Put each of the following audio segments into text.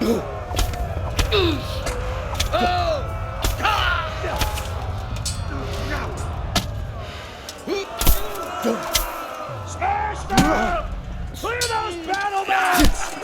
Smash them! Clear those battle mats!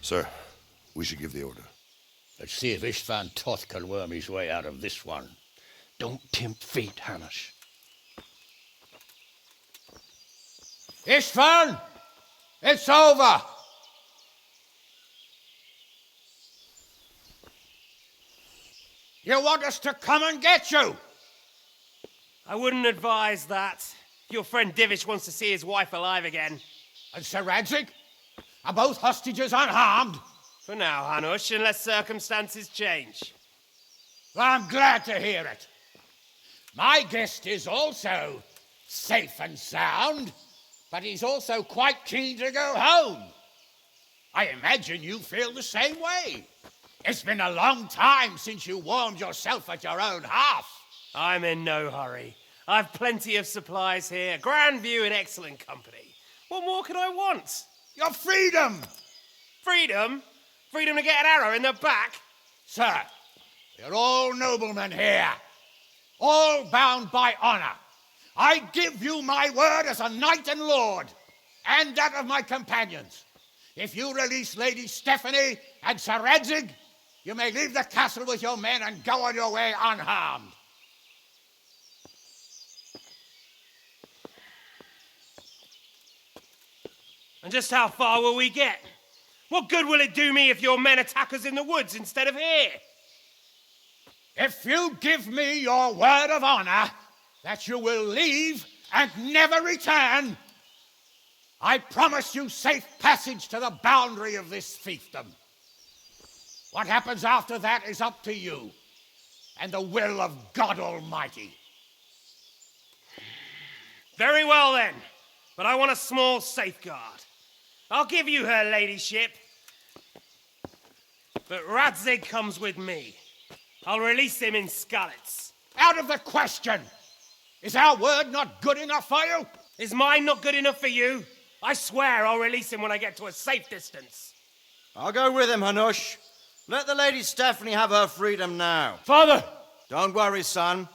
Sir, we should give the order. Let's see if Istvan Toth can worm his way out of this one. Don't tempt fate, Hamish. Istvan! It's over! You want us to come and get you? I wouldn't advise that. Your friend Divish wants to see his wife alive again. And Sir Radzig? Are both hostages unharmed? For now, Hanush, unless circumstances change. Well, I'm glad to hear it. My guest is also safe and sound, but he's also quite keen to go home. I imagine you feel the same way. It's been a long time since you warmed yourself at your own hearth. I'm in no hurry. I've plenty of supplies here, grand view and excellent company. What more could I want? Your freedom! Freedom? Freedom to get an arrow in the back? Sir, we're all noblemen here, all bound by honor. I give you my word as a knight and lord, and that of my companions. If you release Lady Stephanie and Sir Radzig, you may leave the castle with your men and go on your way unharmed. And just how far will we get? What good will it do me if your men attack us in the woods instead of here? If you give me your word of honor that you will leave and never return, I promise you safe passage to the boundary of this fiefdom. What happens after that is up to you and the will of God Almighty. Very well then, but I want a small safeguard. I'll give you her ladyship, but Radzig comes with me. I'll release him in Skalitz. Out of the question! Is our word not good enough for you? Is mine not good enough for you? I swear I'll release him when I get to a safe distance. I'll go with him, Hanush. Let the Lady Stephanie have her freedom now. Father! Don't worry, son.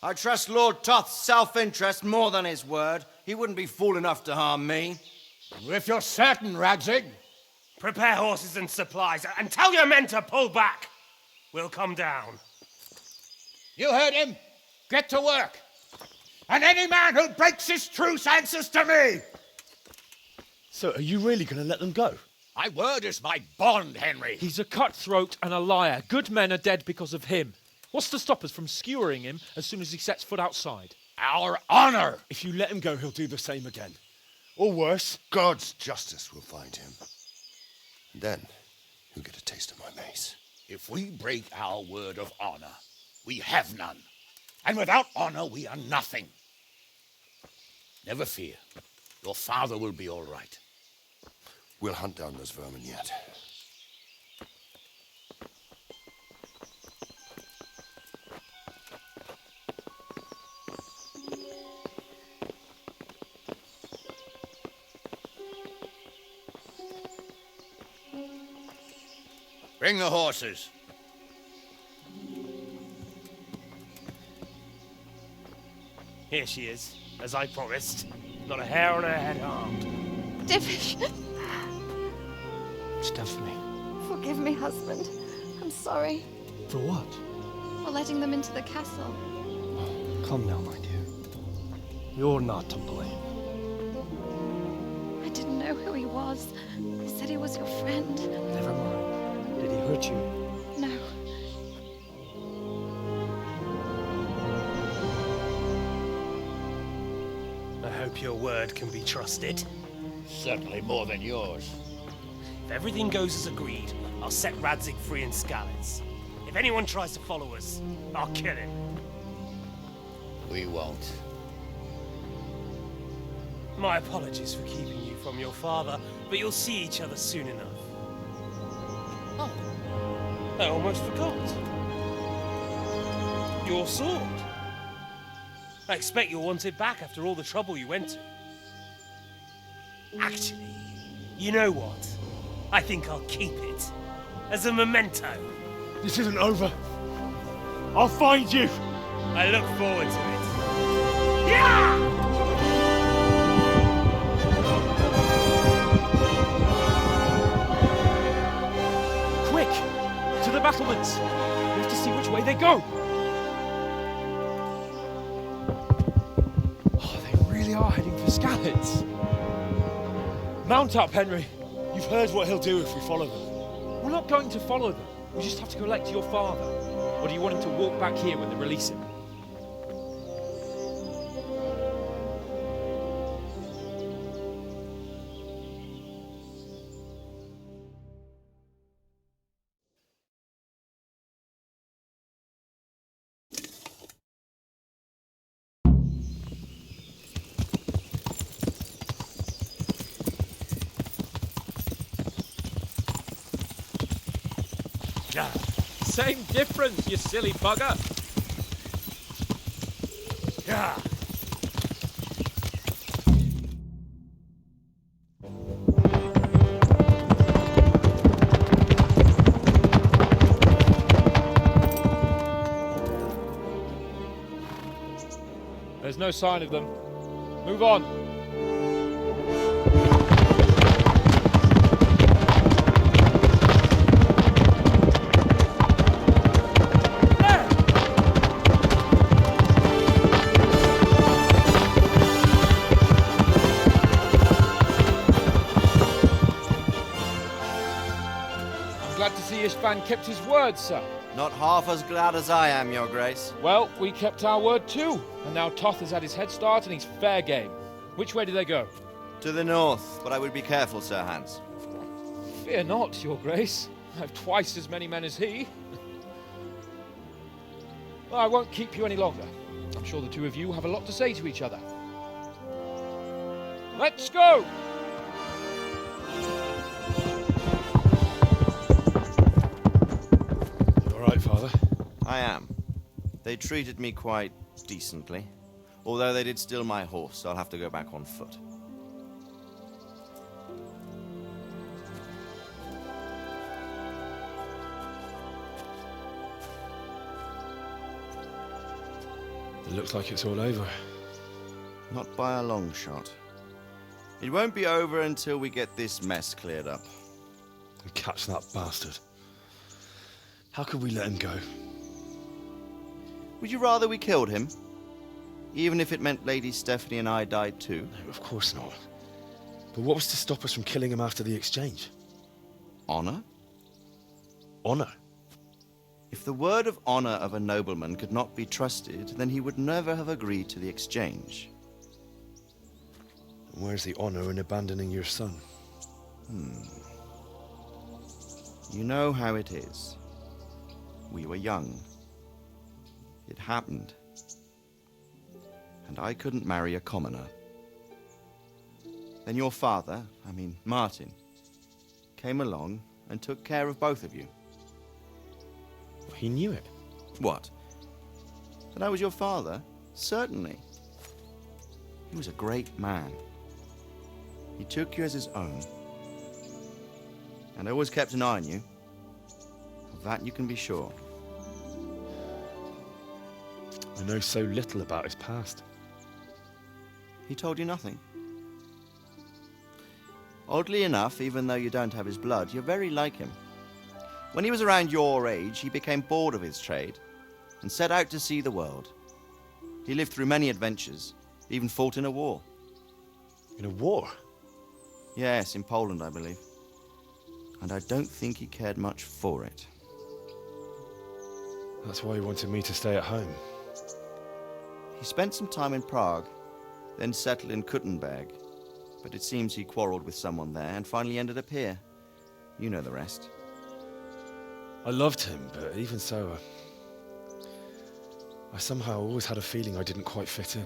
I trust Lord Toth's self-interest more than his word. He wouldn't be fool enough to harm me. If you're certain, Radzig. Prepare horses and supplies, and tell your men to pull back. We'll come down. You heard him. Get to work. And any man who breaks his truce answers to me. So are you really going to let them go? My word is my bond, Henry. He's a cutthroat and a liar. Good men are dead because of him. What's to stop us from skewering him as soon as he sets foot outside? Our honor. If you let him go, he'll do the same again. Or worse. God's justice will find him. And then he'll get a taste of my mace. If we break our word of honor, we have none. And without honor, we are nothing. Never fear. Your father will be all right. We'll hunt down those vermin yet. Bring the horses. Here she is, as I promised. Not a hair on her head harmed. Divish, Stephanie. forgive me, husband. I'm sorry For what? for letting them into the castle. Come now, my dear. You're not to blame. I didn't know who he was. They said he was your friend. Never mind. Did he hurt you? No. I hope your word can be trusted. Certainly more than yours. If everything goes as agreed, I'll set Radzig free in Skalitz. If anyone tries to follow us, I'll kill him. We won't. My apologies for keeping you from your father, but you'll see each other soon enough. Oh, I almost forgot. Your sword. I expect you'll want it back after all the trouble you went to. Actually, you know what? I think I'll keep it. As a memento. This isn't over. I'll find you. I look forward to it. Yeah! Quick! To the battlements! We have to see which way they go! Oh, they really are heading for Skalitz. Mount up, Henry. You've heard what he'll do if we follow them. We're not going to follow them. We just have to collect your father. Or do you want him to walk back here when they release him? Same difference, you silly bugger. There's no sign of them. Move on. Glad to see Ishvan kept his word, sir. Not half as glad as I am, Your Grace. Well, we kept our word too. And now Toth has had his head start and he's fair game. Which way do they go? To the north, but I would be careful, Sir Hans. Fear not, Your Grace. I have twice as many men as he. Well, I won't keep you any longer. I'm sure the two of you have a lot to say to each other. Let's go! Father? I am. They treated me quite decently. Although they did steal my horse, so I'll have to go back on foot. It looks like it's all over. Not by a long shot. It won't be over until we get this mess cleared up. And catch that bastard. How could we let him go? Would you rather we killed him? Even if it meant Lady Stephanie and I died too? No, of course not. But what was to stop us from killing him after the exchange? Honor? Honor? If the word of honor of a nobleman could not be trusted, then he would never have agreed to the exchange. And where's the honor in abandoning your son? You know how it is. We were young. It happened. And I couldn't marry a commoner. Then your father, Martin, came along and took care of both of you. He knew it. What? That I was your father? Certainly. He was a great man. He took you as his own. And always kept an eye on you. Of that you can be sure. I know so little about his past. He told you nothing? Oddly enough, even though you don't have his blood, you're very like him. When he was around your age, he became bored of his trade and set out to see the world. He lived through many adventures, even fought in a war. In a war? Yes, in Poland, I believe. And I don't think he cared much for it. That's why he wanted me to stay at home. He spent some time in Prague, then settled in Kuttenberg. But it seems he quarreled with someone there and finally ended up here. You know the rest. I loved him, but even so, I somehow always had a feeling I didn't quite fit in.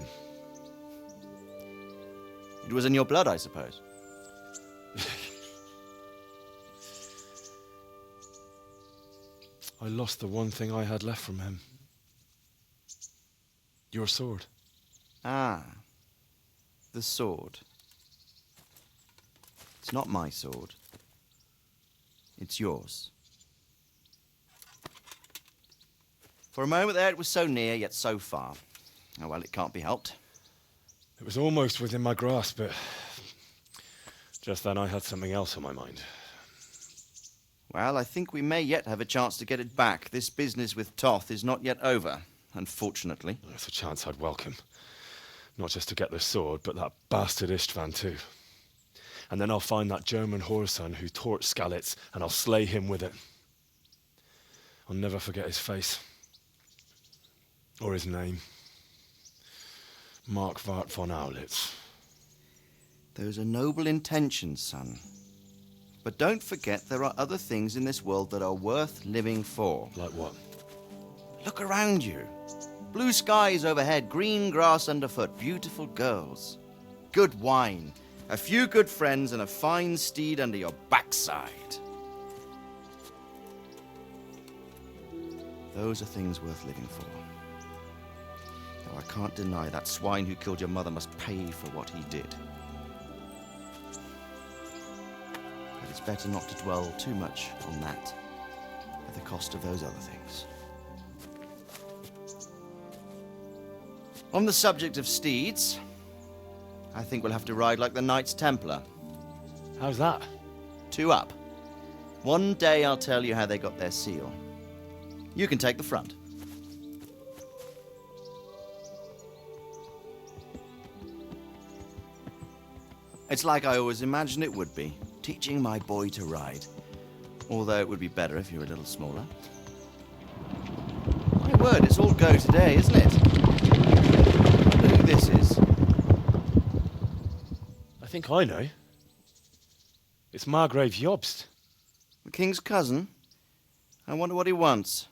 It was in your blood, I suppose. I lost the one thing I had left from him. Your sword. Ah, the sword. It's not my sword. It's yours. For a moment there, it was so near, yet so far. Oh, well, it can't be helped. It was almost within my grasp, but just then I had something else on my mind. Well, I think we may yet have a chance to get it back. This business with Toth is not yet over, unfortunately. That's a chance I'd welcome. Not just to get the sword, but that bastard Istvan too. And then I'll find that German whoreson who torched Skalitz, and I'll slay him with it. I'll never forget his face. Or his name. Mark Vart von Aulitz. Those are noble intentions, son. But don't forget there are other things in this world that are worth living for. Like what? Look around you. Blue skies overhead, green grass underfoot, beautiful girls. Good wine, a few good friends, and a fine steed under your backside. Those are things worth living for. Though I can't deny that swine who killed your mother must pay for what he did. But it's better not to dwell too much on that at the cost of those other things. On the subject of steeds, I think we'll have to ride like the Knights Templar. How's that? 2 up. One day I'll tell you how they got their seal. You can take the front. It's like I always imagined it would be, teaching my boy to ride. Although it would be better if you were a little smaller. My word, it's all go today, isn't it? I wonder who this is. I think I know. It's Margrave Jobst. The king's cousin? I wonder what he wants.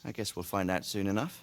I guess we'll find out soon enough.